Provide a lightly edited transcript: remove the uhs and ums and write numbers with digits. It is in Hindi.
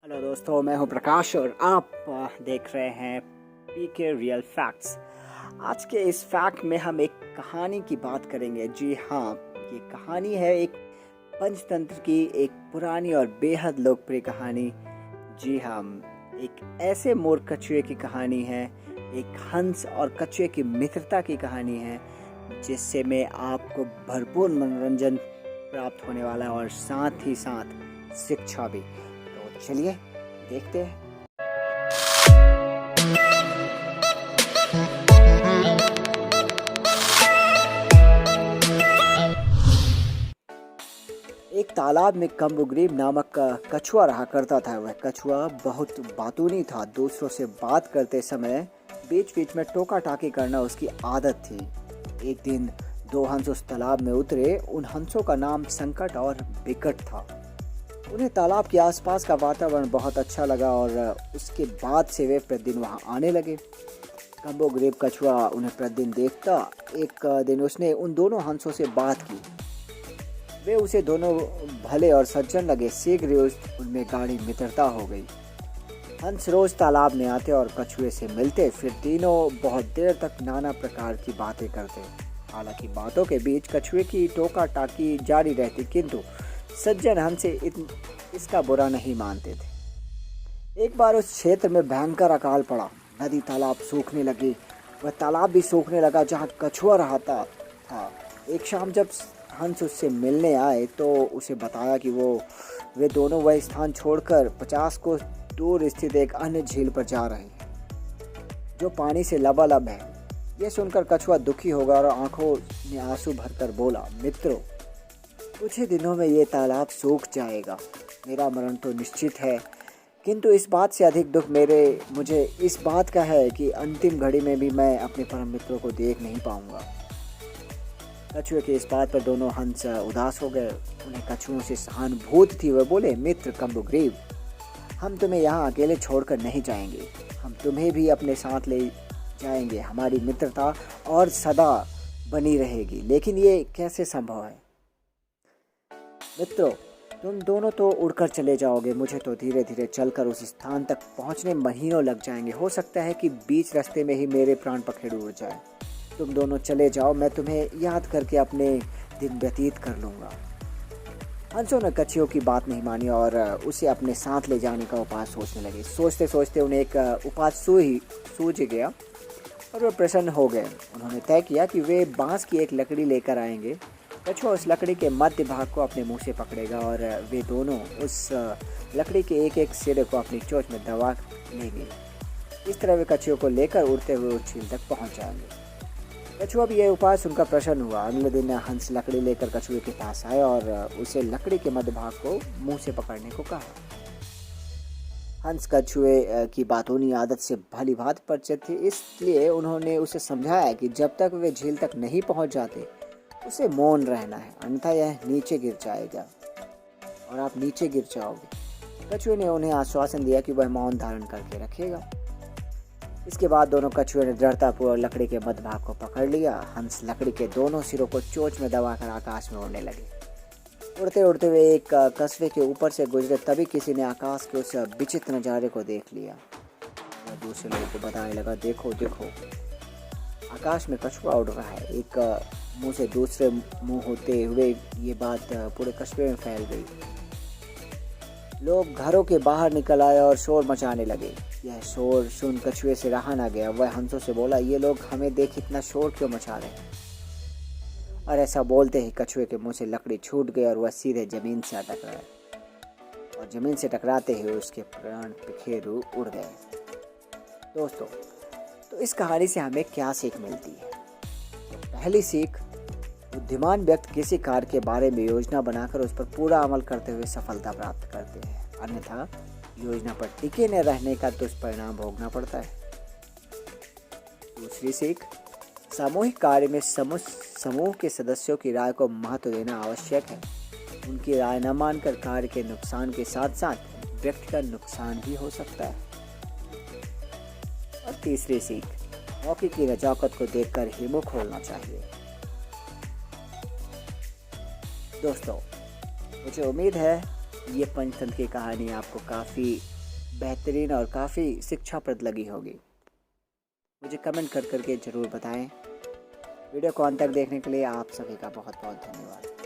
हेलो दोस्तों, मैं हूं प्रकाश और आप देख रहे हैं पीके रियल फैक्ट्स। आज के इस फैक्ट में हम एक कहानी की बात करेंगे। जी हाँ, ये कहानी है एक पंचतंत्र की, एक पुरानी और बेहद लोकप्रिय कहानी। जी हाँ, एक ऐसे मोर कछुए की कहानी है, एक हंस और कछुए की मित्रता की कहानी है, जिससे में आपको भरपूर मनोरंजन प्राप्त होने वाला है और साथ ही साथ शिक्षा भी। तो चलिए देखते हैं। एक तालाब में कम्बुग्रीब नामक कछुआ रहा करता था। वह कछुआ बहुत बातूनी था। दूसरों से बात करते समय बीच बीच में टोका टाकी करना उसकी आदत थी। एक दिन दो हंस उस तालाब में उतरे। उन हंसों का नाम संकट और बिकट था। उन्हें तालाब के आसपास का वातावरण बहुत अच्छा लगा और उसके बाद से वे प्रतिदिन वहां आने लगे। कम्बुग्रीब कछुआ उन्हें प्रतिदिन देखता। एक दिन उसने उन दोनों हंसों से बात की। वे उसे दोनों भले और सज्जन लगे। शीघ्र उनमें गाढ़ी मित्रता हो गई। हंस रोज तालाब में आते और कछुए से मिलते। फिर तीनों बहुत देर तक नाना प्रकार की बातें करते। हालांकि बातों के बीच कछुए की टोका टाकी जारी रहती, किंतु सज्जन हंस इसका बुरा नहीं मानते थे। एक बार उस क्षेत्र में भयंकर अकाल पड़ा। नदी तालाब सूखने लगी। वह तालाब भी सूखने लगा जहाँ कछुआ रहता था। एक शाम जब हंस उससे मिलने आए तो उसे बताया कि वे दोनों वह स्थान छोड़कर 50 कोस दूर स्थित एक अन्य झील पर जा रहे हैं, जो पानी से लबालब है। यह सुनकर कछुआ दुखी हो गया और आंखों में आंसू भरकर बोला, मित्रों, कुछ ही दिनों में ये तालाब सूख जाएगा। मेरा मरण तो निश्चित है, किंतु इस बात से अधिक दुख मुझे इस बात का है कि अंतिम घड़ी में भी मैं अपने परम मित्रों को देख नहीं पाऊंगा। कछुए के इस बात पर दोनों हंस उदास हो गए। उन्हें कछुओं से सहानुभूति थी। वह बोले, मित्र कम्बुग्रीब, हम तुम्हें यहाँ अकेले छोड़कर नहीं जाएंगे। हम तुम्हें भी अपने साथ ले जाएंगे। हमारी मित्रता और सदा बनी रहेगी। लेकिन ये कैसे संभव है? मित्रों, तुम दोनों तो उड़कर चले जाओगे। मुझे तो धीरे धीरे चलकर उस स्थान तक पहुंचने महीनों लग जाएंगे। हो सकता है कि बीच रास्ते में ही मेरे प्राण पखेरु उड़ जाए। तुम दोनों चले जाओ, मैं तुम्हें याद करके अपने दिन व्यतीत कर लूँगा। हंसों ने कछुओं की बात नहीं मानी और उसे अपने साथ ले जाने का उपाय सोचने लगे। सोचते सोचते उन्हें एक उपाय सूझ गया और वे प्रसन्न हो गए। उन्होंने तय किया कि वे बांस की एक लकड़ी लेकर आएंगे। कछुआ उस लकड़ी के मध्य भाग को अपने मुंह से पकड़ेगा और वे दोनों उस लकड़ी के एक एक सिरे को अपनी चोंच में दबा लेंगे। इस तरह वे कछुओं को लेकर उड़ते हुए उस झील तक पहुंच जाएंगे। कछुआ भी यह उपाय सुनकर प्रसन्न हुआ। अगले दिन हंस लकड़ी लेकर कछुए के पास आए और उसे लकड़ी के मध्य भाग को मुंह से पकड़ने को कहा। हंस कछुए की बातूनी आदत से भली भांति परिचित थे, इसलिए उन्होंने उसे समझाया कि जब तक वे झील तक नहीं पहुंच जाते उसे मौन रहना है, अन्यथा यह नीचे गिर जाएगा और आप नीचे गिर जाओगे। कछुए ने उन्हें आश्वासन दिया कि वह मौन धारण करके रखेगा। इसके बाद दोनों कछुए ने दृढ़तापूर्वक लकड़ी के मध्य भाग को पकड़ लिया। हंस लकड़ी के दोनों सिरों को चोंच में दबाकर आकाश में उड़ने लगे। उड़ते उड़ते हुए एक कस्बे के ऊपर से गुजरे, तभी किसी ने आकाश के उस विचित्र नज़ारे को देख लिया। वह दूसरे लोगों को बताने लगा, देखो देखो, आकाश में कछुआ उड़ रहा है। एक मुंह से दूसरे मुंह होते हुए ये बात पूरे कस्बे में फैल गई। लोग घरों के बाहर निकल आए और शोर मचाने लगे। यह शोर सुन कछुए से रहा ना गया। वह हंसों से बोला, ये लोग हमें देख इतना शोर क्यों मचा रहे हैं? और ऐसा बोलते ही कछुए के मुंह से लकड़ी छूट गई और वह सीधे जमीन से अटक गया और जमीन से टकराते हुए उसके प्राण पखेरु उड़ गए। दोस्तों, तो इस कहानी से हमें क्या सीख मिलती है? पहली सीख, बुद्धिमान व्यक्ति किसी कार्य के बारे में योजना बनाकर उस पर पूरा अमल करते हुए सफलता प्राप्त करते हैं, अन्यथा योजना पर टिके न रहने का दुष्परिणाम भोगना पड़ता है। दूसरी सीख, सामूहिक कार्य में समूह के सदस्यों की राय को महत्व देना आवश्यक है। उनकी राय न मानकर कार्य के नुकसान के साथ साथ व्यक्ति का नुकसान भी हो सकता है। और तीसरी सीख, मौके की नजाकत को देखकर ही मुंह खोलना चाहिए। दोस्तों, मुझे उम्मीद है ये पंचतंत्र की कहानी आपको काफ़ी बेहतरीन और काफ़ी शिक्षाप्रद लगी होगी। मुझे कमेंट कर करके ज़रूर बताएं। वीडियो को अंत तक देखने के लिए आप सभी का बहुत बहुत धन्यवाद।